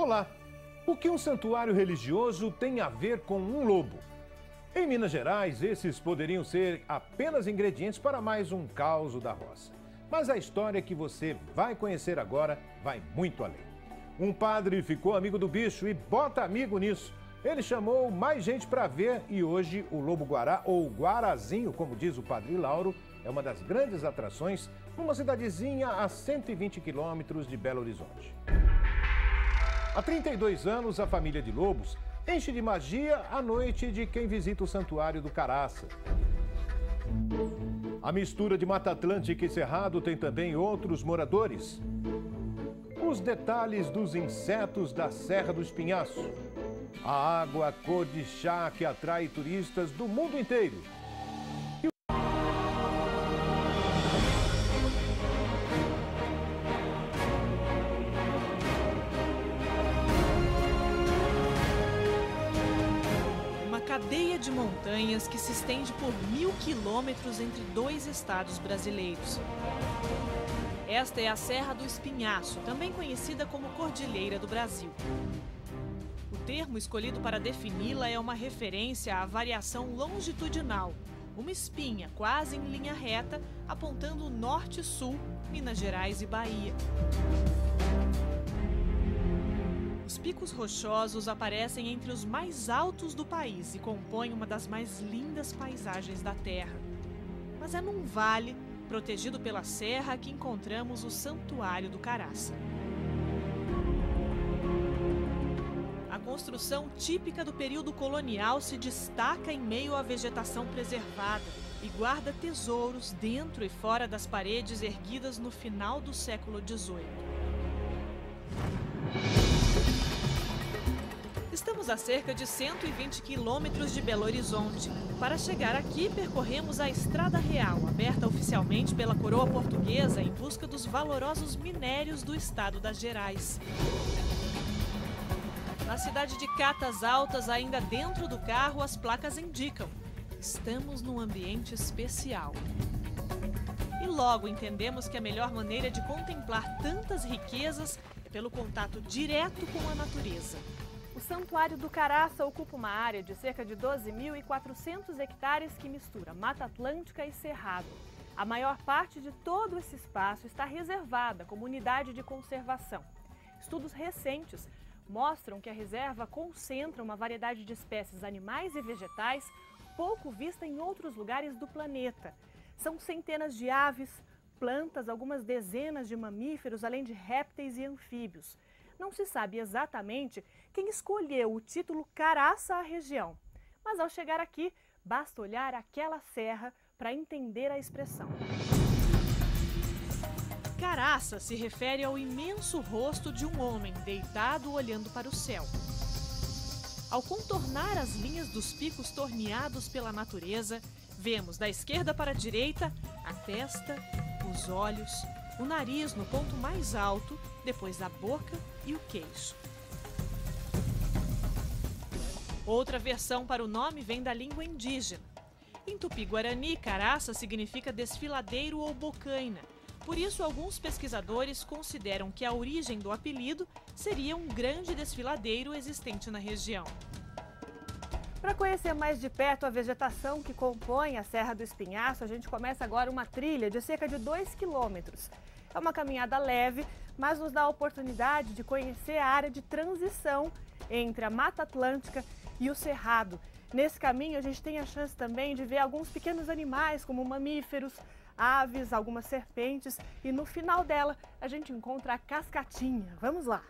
Olá! O que um santuário religioso tem a ver com um lobo? Em Minas Gerais, esses poderiam ser apenas ingredientes para mais um caos da roça. Mas a história que você vai conhecer agora vai muito além. Um padre ficou amigo do bicho e bota amigo nisso. Ele chamou mais gente para ver e hoje o lobo-guará, ou guarazinho, como diz o padre Lauro, é uma das grandes atrações numa cidadezinha a 120 quilômetros de Belo Horizonte. Há 32 anos, a família de lobos enche de magia a noite de quem visita o Santuário do Caraça. A mistura de Mata Atlântica e Cerrado tem também outros moradores. Os detalhes dos insetos da Serra do Espinhaço. A água cor de chá que atrai turistas do mundo inteiro. Cadeia de montanhas que se estende por 1000 quilômetros entre dois estados brasileiros. Esta é a Serra do Espinhaço, também conhecida como Cordilheira do Brasil. O termo escolhido para defini-la é uma referência à variação longitudinal, uma espinha quase em linha reta, apontando norte-sul, Minas Gerais e Bahia. Os picos rochosos aparecem entre os mais altos do país e compõem uma das mais lindas paisagens da Terra. Mas é num vale, protegido pela serra, que encontramos o Santuário do Caraça. A construção típica do período colonial se destaca em meio à vegetação preservada e guarda tesouros dentro e fora das paredes erguidas no final do século XVIII. Estamos a cerca de 120 quilômetros de Belo Horizonte. Para chegar aqui, percorremos a Estrada Real, aberta oficialmente pela coroa portuguesa em busca dos valorosos minérios do estado das Gerais. Na cidade de Catas Altas, ainda dentro do carro, as placas indicam: estamos num ambiente especial. E logo entendemos que a melhor maneira de contemplar tantas riquezas é pelo contato direto com a natureza. O Santuário do Caraça ocupa uma área de cerca de 12.400 hectares que mistura Mata Atlântica e Cerrado. A maior parte de todo esse espaço está reservada como unidade de conservação. Estudos recentes mostram que a reserva concentra uma variedade de espécies animais e vegetais pouco vista em outros lugares do planeta. São centenas de aves, plantas, algumas dezenas de mamíferos, além de répteis e anfíbios. Não se sabe exatamente quem escolheu o título Caraça à região, mas ao chegar aqui, basta olhar aquela serra para entender a expressão. Caraça se refere ao imenso rosto de um homem deitado olhando para o céu. Ao contornar as linhas dos picos torneados pela natureza, vemos da esquerda para a direita a testa, os olhos, o nariz no ponto mais alto, depois a boca e o queixo. Outra versão para o nome vem da língua indígena. Em Tupi-Guarani, Caraça significa desfiladeiro ou bocaina. Por isso, alguns pesquisadores consideram que a origem do apelido seria um grande desfiladeiro existente na região. Para conhecer mais de perto a vegetação que compõe a Serra do Espinhaço, a gente começa agora uma trilha de cerca de 2 quilômetros. É uma caminhada leve, mas nos dá a oportunidade de conhecer a área de transição entre a Mata Atlântica e o Cerrado. Nesse caminho, a gente tem a chance também de ver alguns pequenos animais, como mamíferos, aves, algumas serpentes, e no final dela a gente encontra a cascatinha. Vamos lá!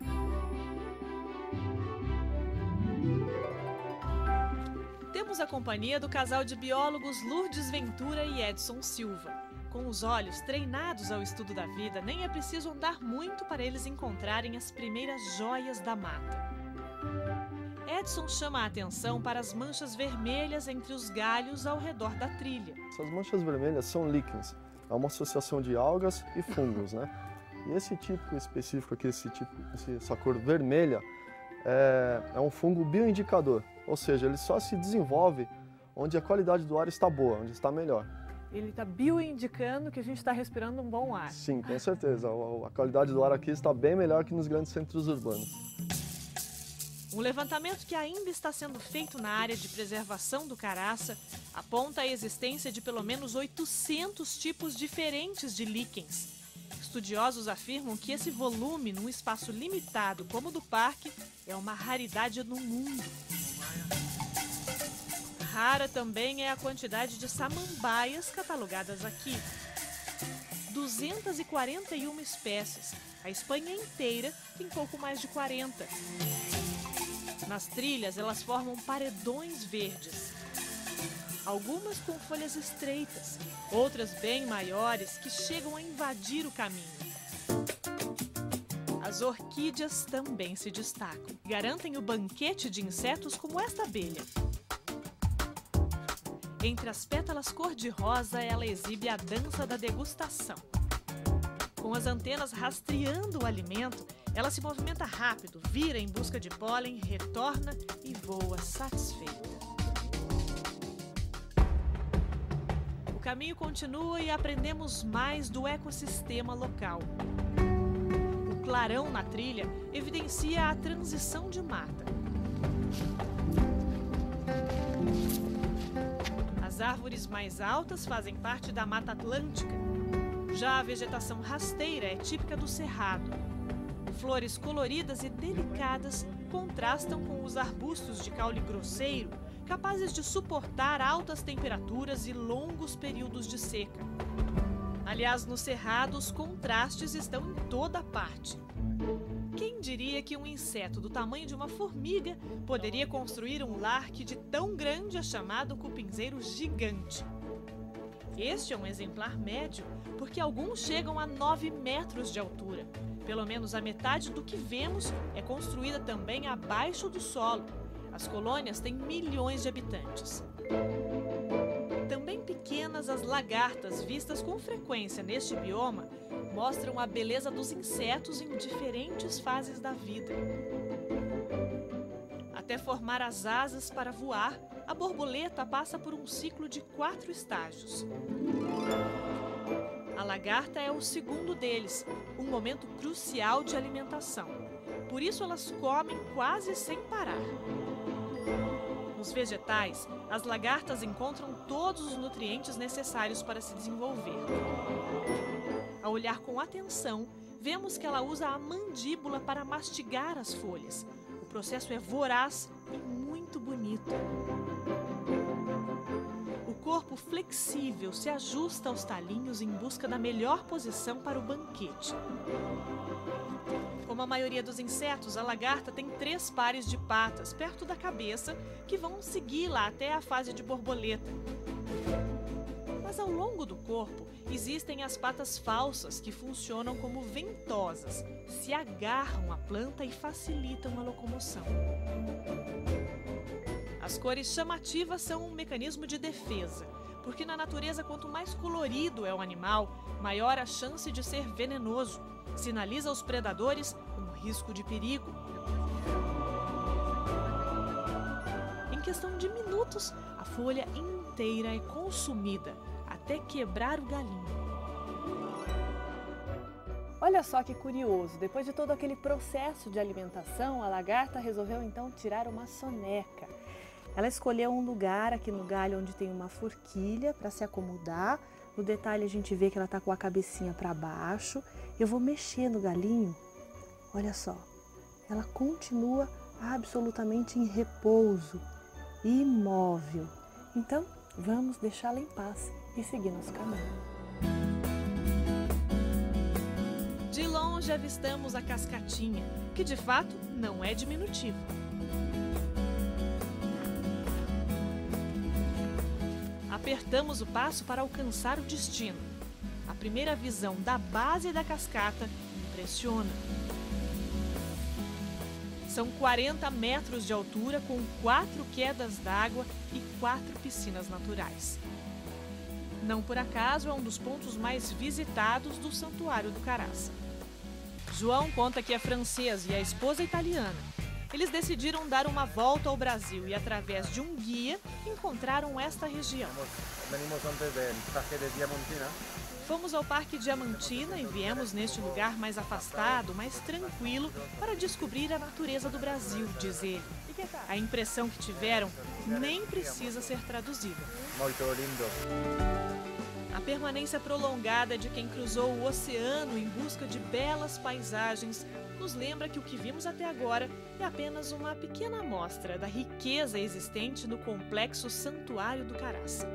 Temos a companhia do casal de biólogos Lourdes Ventura e Edson Silva. Com os olhos treinados ao estudo da vida, nem é preciso andar muito para eles encontrarem as primeiras joias da mata. Edson chama a atenção para as manchas vermelhas entre os galhos ao redor da trilha. Essas manchas vermelhas são líquens, é uma associação de algas e fungos, né? E esse tipo específico aqui, essa cor vermelha, é um fungo bioindicador, ou seja, ele só se desenvolve onde a qualidade do ar está boa, onde está melhor. Ele está bioindicando que a gente está respirando um bom ar. Sim, com certeza. A qualidade do ar aqui está bem melhor que nos grandes centros urbanos. Um levantamento que ainda está sendo feito na área de preservação do caraça aponta a existência de pelo menos 800 tipos diferentes de líquens. Estudiosos afirmam que esse volume, num espaço limitado como o do parque, é uma raridade no mundo. Rara também é a quantidade de samambaias catalogadas aqui. 241 espécies. A Espanha inteira tem pouco mais de 40. Nas trilhas, elas formam paredões verdes. Algumas com folhas estreitas, outras bem maiores que chegam a invadir o caminho. As orquídeas também se destacam. Garantem o banquete de insetos como esta abelha. Entre as pétalas cor-de-rosa, ela exibe a dança da degustação. Com as antenas rastreando o alimento, ela se movimenta rápido, vira em busca de pólen, retorna e voa satisfeita. O caminho continua e aprendemos mais do ecossistema local. O clarão na trilha evidencia a transição de mata. As árvores mais altas fazem parte da Mata Atlântica. Já a vegetação rasteira é típica do Cerrado. Flores coloridas e delicadas contrastam com os arbustos de caule grosseiro, capazes de suportar altas temperaturas e longos períodos de seca. Aliás, no Cerrado, os contrastes estão em toda parte. Quem diria que um inseto do tamanho de uma formiga poderia construir um lar que de tão grande é chamado cupinzeiro gigante? Este é um exemplar médio, porque alguns chegam a 9 metros de altura. Pelo menos a metade do que vemos é construída também abaixo do solo. As colônias têm milhões de habitantes. Também pequenas, as lagartas, vistas com frequência neste bioma, mostram a beleza dos insetos em diferentes fases da vida. Até formar as asas para voar, a borboleta passa por um ciclo de 4 estágios. A lagarta é o segundo deles, um momento crucial de alimentação. Por isso elas comem quase sem parar. Nos vegetais, as lagartas encontram todos os nutrientes necessários para se desenvolver. Ao olhar com atenção, vemos que ela usa a mandíbula para mastigar as folhas. O processo é voraz e muito bonito. O corpo flexível se ajusta aos talinhos em busca da melhor posição para o banquete. Como a maioria dos insetos, a lagarta tem 3 pares de patas perto da cabeça que vão segui-la até a fase de borboleta. Mas ao longo do corpo existem as patas falsas que funcionam como ventosas, se agarram à planta e facilitam a locomoção. As cores chamativas são um mecanismo de defesa, porque na natureza quanto mais colorido é o animal, maior a chance de ser venenoso. Sinaliza aos predadores um risco de perigo. Em questão de minutos, a folha inteira é consumida, até quebrar o galinho. Olha só que curioso, depois de todo aquele processo de alimentação, a lagarta resolveu então tirar uma soneca. Ela escolheu um lugar aqui no galho onde tem uma forquilha para se acomodar. No detalhe a gente vê que ela está com a cabecinha para baixo. Eu vou mexer no galinho. Olha só, ela continua absolutamente em repouso, imóvel. Então, vamos deixá-la em paz e seguir nosso caminho. De longe avistamos a cascatinha, que de fato não é diminutivo. Apertamos o passo para alcançar o destino. A primeira visão da base da cascata impressiona. São 40 metros de altura com 4 quedas d'água e 4 piscinas naturais. Não por acaso é um dos pontos mais visitados do Santuário do Caraça. João conta que é francês e a esposa italiana. eles decidiram dar uma volta ao Brasil e, através de um guia, encontraram esta região. Venimos antes del Parque de Diamantina. Fomos ao Parque Diamantina e viemos neste lugar mais afastado, mais tranquilo, para descobrir a natureza do Brasil, diz ele. A impressão que tiveram nem precisa ser traduzida. Muito lindo. A permanência prolongada de quem cruzou o oceano em busca de belas paisagens nos lembra que o que vimos até agora é apenas uma pequena amostra da riqueza existente no complexo Santuário do Caraça.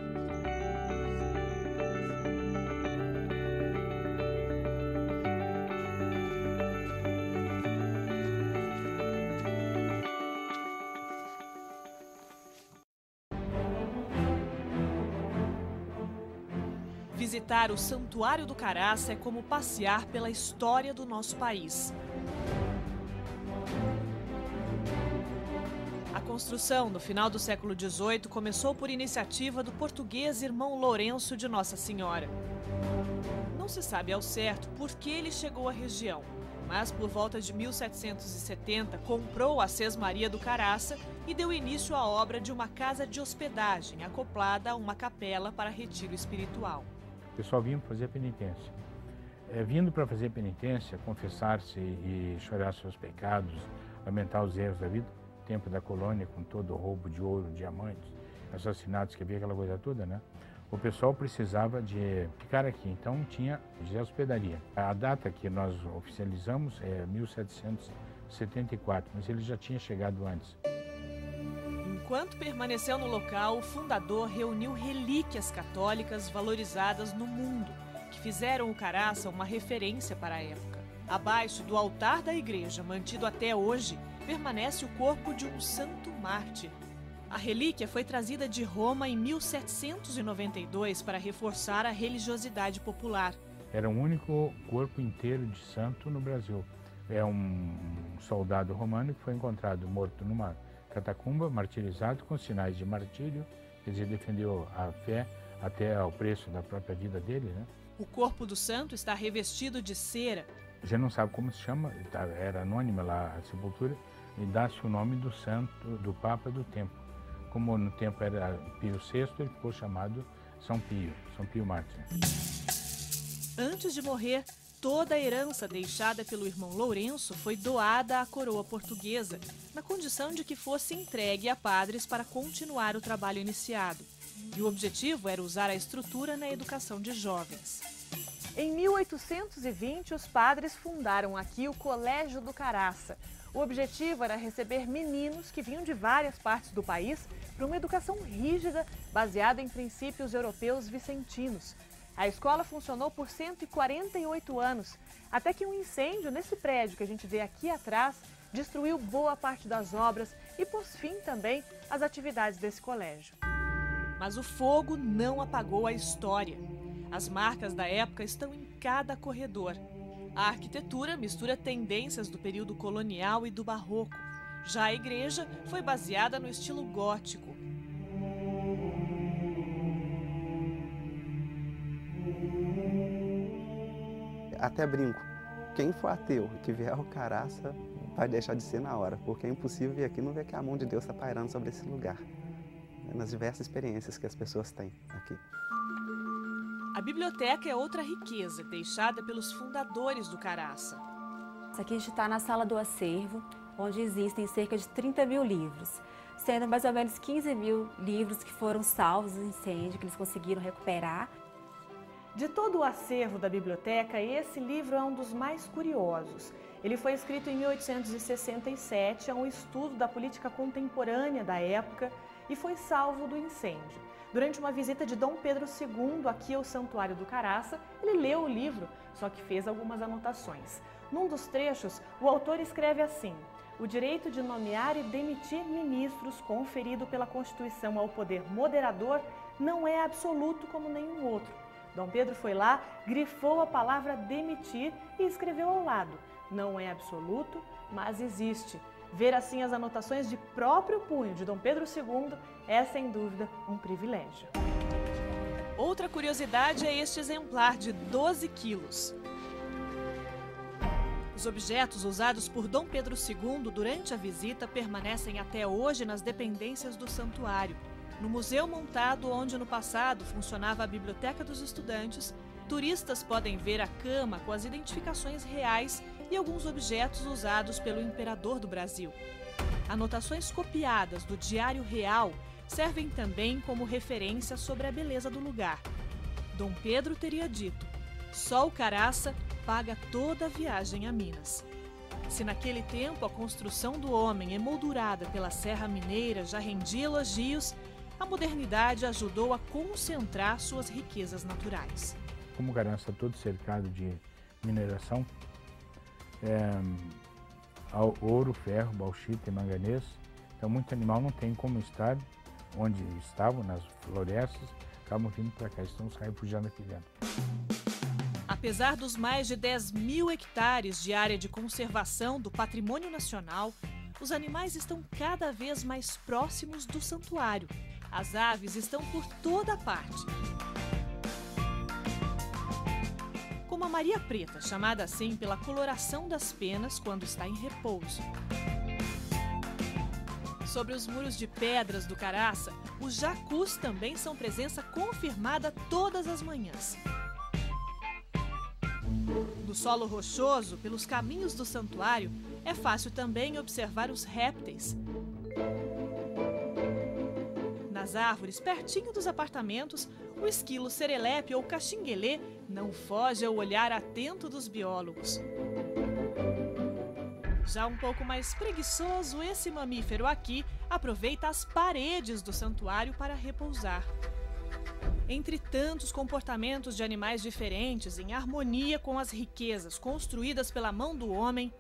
Visitar o Santuário do Caraça é como passear pela história do nosso país. A construção, no final do século XVIII, começou por iniciativa do português irmão Lourenço de Nossa Senhora. Não se sabe ao certo por que ele chegou à região, mas por volta de 1770 comprou a Sesmaria do Caraça e deu início à obra de uma casa de hospedagem acoplada a uma capela para retiro espiritual. O pessoal vinha fazer penitência. Vindo para fazer penitência, confessar-se e chorar seus pecados, lamentar os erros da vida, tempo da colônia, com todo o roubo de ouro, diamantes, assassinatos, que havia aquela coisa toda, né? O pessoal precisava de ficar aqui, então tinha de hospedaria. A data que nós oficializamos é 1774, mas ele já tinha chegado antes. Enquanto permaneceu no local, o fundador reuniu relíquias católicas valorizadas no mundo, que fizeram o Caraça uma referência para a época. Abaixo do altar da igreja, mantido até hoje, permanece o corpo de um santo mártir. A relíquia foi trazida de Roma em 1792 para reforçar a religiosidade popular. Era o único corpo inteiro de santo no Brasil. É um soldado romano que foi encontrado morto numa catacumba, martirizado, com sinais de martírio, quer dizer, defendeu a fé até ao preço da própria vida dele, né? O corpo do santo está revestido de cera. A gente não sabe como se chama, era anônima lá a sepultura, e dá-se o nome do santo, do Papa do tempo. Como no tempo era Pio VI, ele ficou chamado São Pio Mártir. Antes de morrer, toda a herança deixada pelo irmão Lourenço foi doada à coroa portuguesa, na condição de que fosse entregue a padres para continuar o trabalho iniciado. E o objetivo era usar a estrutura na educação de jovens. Em 1820, os padres fundaram aqui o Colégio do Caraça. O objetivo era receber meninos que vinham de várias partes do país para uma educação rígida, baseada em princípios europeus vicentinos. A escola funcionou por 148 anos, até que um incêndio nesse prédio que a gente vê aqui atrás destruiu boa parte das obras e pôs fim também às atividades desse colégio. Mas o fogo não apagou a história. As marcas da época estão em cada corredor. A arquitetura mistura tendências do período colonial e do barroco. Já a igreja foi baseada no estilo gótico. Até brinco, quem for ateu e que vier ao Caraça vai deixar de ser na hora, porque é impossível vir aqui e não ver que a mão de Deus está pairando sobre esse lugar, nas diversas experiências que as pessoas têm aqui. A biblioteca é outra riqueza deixada pelos fundadores do Caraça. Aqui a gente está na sala do acervo, onde existem cerca de 30 mil livros, sendo mais ou menos 15 mil livros que foram salvos no incêndio, que eles conseguiram recuperar. De todo o acervo da biblioteca, esse livro é um dos mais curiosos. Ele foi escrito em 1867, é um estudo da política contemporânea da época e foi salvo do incêndio. Durante uma visita de Dom Pedro II aqui ao Santuário do Caraça, ele leu o livro, só que fez algumas anotações. Num dos trechos, o autor escreve assim: o direito de nomear e demitir ministros conferido pela Constituição ao poder moderador não é absoluto como nenhum outro. Dom Pedro foi lá, grifou a palavra demitir e escreveu ao lado: não é absoluto, mas existe. Ver assim as anotações de próprio punho de Dom Pedro II é, sem dúvida, um privilégio. Outra curiosidade é este exemplar de 12 quilos. Os objetos usados por Dom Pedro II durante a visita permanecem até hoje nas dependências do santuário. No museu montado onde no passado funcionava a Biblioteca dos Estudantes, turistas podem ver a cama com as identificações reais e alguns objetos usados pelo imperador do Brasil. Anotações copiadas do Diário Real servem também como referência sobre a beleza do lugar. Dom Pedro teria dito: só o Caraça paga toda a viagem a Minas. Se naquele tempo a construção do homem emoldurada pela Serra Mineira já rendia elogios, a modernidade ajudou a concentrar suas riquezas naturais. Como o Caraça está todo cercado de mineração, ouro, ferro, bauxita e manganês, então muito animal não tem como estar onde estavam, nas florestas, acabam vindo para cá, estão se refugiando aqui dentro. Apesar dos mais de 10.000 hectares de área de conservação do patrimônio nacional, os animais estão cada vez mais próximos do santuário. As aves estão por toda parte. Como a Maria Preta, chamada assim pela coloração das penas quando está em repouso. Sobre os muros de pedras do Caraça, os jacus também são presença confirmada todas as manhãs. No solo rochoso, pelos caminhos do santuário, é fácil também observar os répteis. Nas árvores, pertinho dos apartamentos, o esquilo serelepe ou caxinguelê não foge ao olhar atento dos biólogos. Já um pouco mais preguiçoso, esse mamífero aqui aproveita as paredes do santuário para repousar. Entre tantos comportamentos de animais diferentes, em harmonia com as riquezas construídas pela mão do homem,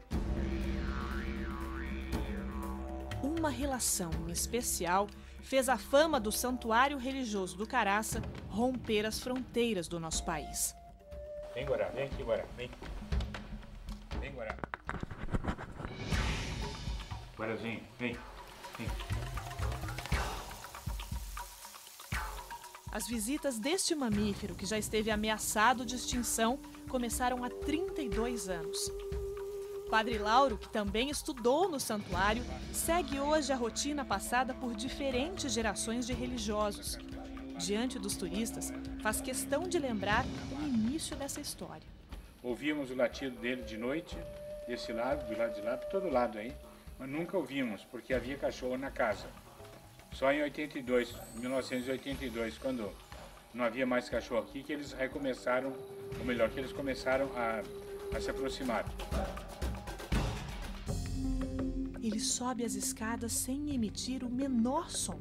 uma relação especial fez a fama do santuário religioso do Caraça romper as fronteiras do nosso país. Vem, Guará, vem aqui, Guará, vem. Vem, Guará. Guarazinho, vem, vem. As visitas deste mamífero, que já esteve ameaçado de extinção, começaram há 32 anos. Padre Lauro, que também estudou no santuário, segue hoje a rotina passada por diferentes gerações de religiosos. Diante dos turistas, faz questão de lembrar o início dessa história. Ouvíamos o latido dele de noite, desse lado, do lado de lá, por todo lado aí, mas nunca ouvimos, porque havia cachorro na casa. Só em 1982, quando não havia mais cachorro aqui, que eles recomeçaram, ou melhor, que eles começaram a se aproximar. Ele sobe as escadas sem emitir o menor som.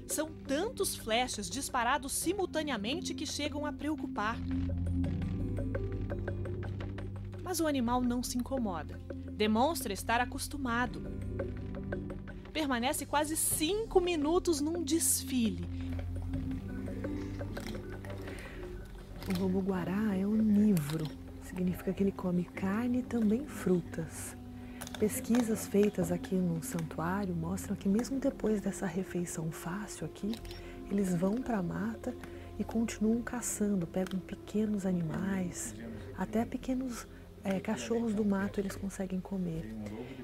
São tantos flashes disparados simultaneamente que chegam a preocupar. Mas o animal não se incomoda. Demonstra estar acostumado. Permanece quase 5 minutos num desfile. O lobo-guará é onívoro. Significa que ele come carne e também frutas. Pesquisas feitas aqui no santuário mostram que mesmo depois dessa refeição fácil aqui, eles vão para a mata e continuam caçando, pegam pequenos animais, até pequenos cachorros do mato eles conseguem comer.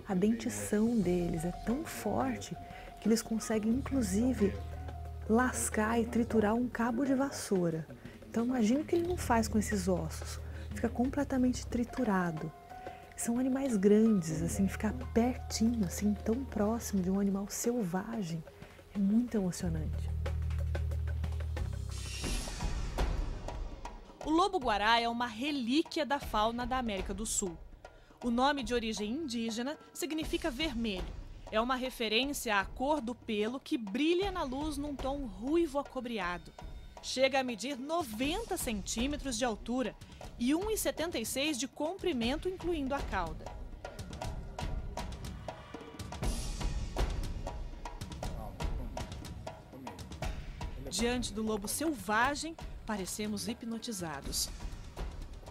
A dentição deles é tão forte que eles conseguem inclusive lascar e triturar um cabo de vassoura. Então imagine o que ele não faz com esses ossos. Fica completamente triturado. São animais grandes, assim, ficar pertinho, assim, tão próximo de um animal selvagem, é muito emocionante. O lobo-guará é uma relíquia da fauna da América do Sul. O nome de origem indígena significa vermelho. É uma referência à cor do pelo que brilha na luz num tom ruivo acobreado. Chega a medir 90 centímetros de altura e 1,76 de comprimento, incluindo a cauda. Diante do lobo selvagem, parecemos hipnotizados.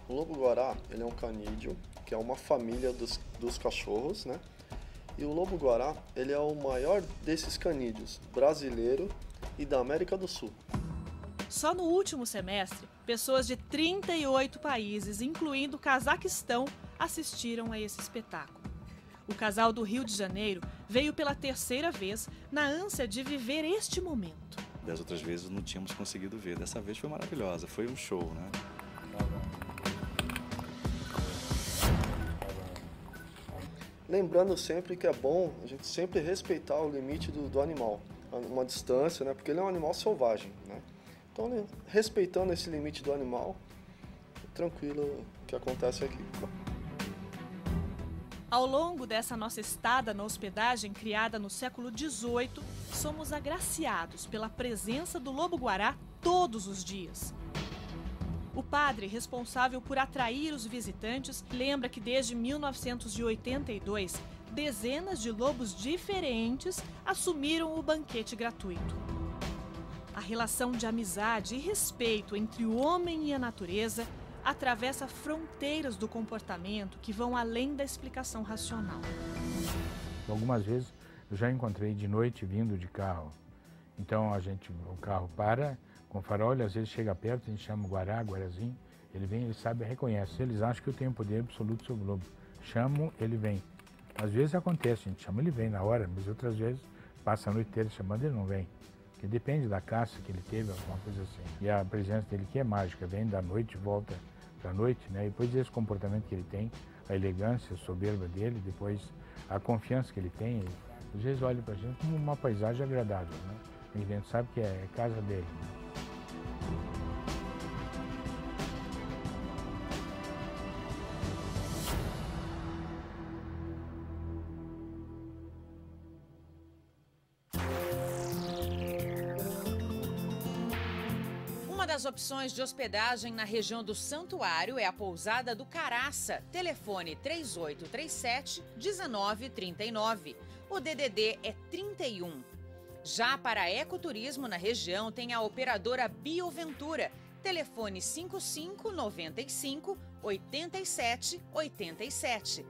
O lobo-guará, ele é um canídeo, que é uma família dos cachorros, né? E o lobo-guará, ele é o maior desses canídeos, brasileiro e da América do Sul. Só no último semestre, pessoas de 38 países, incluindo o Cazaquistão, assistiram a esse espetáculo. O casal do Rio de Janeiro veio pela terceira vez na ânsia de viver este momento. Das outras vezes não tínhamos conseguido ver, dessa vez foi maravilhosa, foi um show, né? Lembrando sempre que é bom a gente sempre respeitar o limite do animal, uma distância, né? Porque ele é um animal selvagem, né? Então, respeitando esse limite do animal, tranquilo o que acontece aqui. Ao longo dessa nossa estada na hospedagem criada no século XVIII, somos agraciados pela presença do lobo-guará todos os dias. O padre responsável por atrair os visitantes lembra que desde 1982, dezenas de lobos diferentes assumiram o banquete gratuito. A relação de amizade e respeito entre o homem e a natureza atravessa fronteiras do comportamento que vão além da explicação racional. Algumas vezes eu já encontrei de noite vindo de carro. Então o carro para com farol, às vezes chega perto, a gente chama o guará, guarazinho, ele vem, ele sabe, reconhece. Eles acham que eu tenho poder absoluto sobre o lobo. Chamo, ele vem. Às vezes acontece, a gente chama, ele vem na hora, mas outras vezes passa a noite inteira chamando, ele não vem. Porque depende da caça que ele teve, alguma coisa assim. E a presença dele que é mágica, vem da noite, volta da noite, né? E depois esse comportamento que ele tem, a elegância, a soberba dele, depois a confiança que ele tem, ele, às vezes olha pra gente como uma paisagem agradável, né? A gente sabe que é casa dele, né? Uma das opções de hospedagem na região do Santuário é a pousada do Caraça, telefone 3837-1939. O DDD é 31. Já para ecoturismo na região tem a operadora Bioventura, telefone 5595-8787.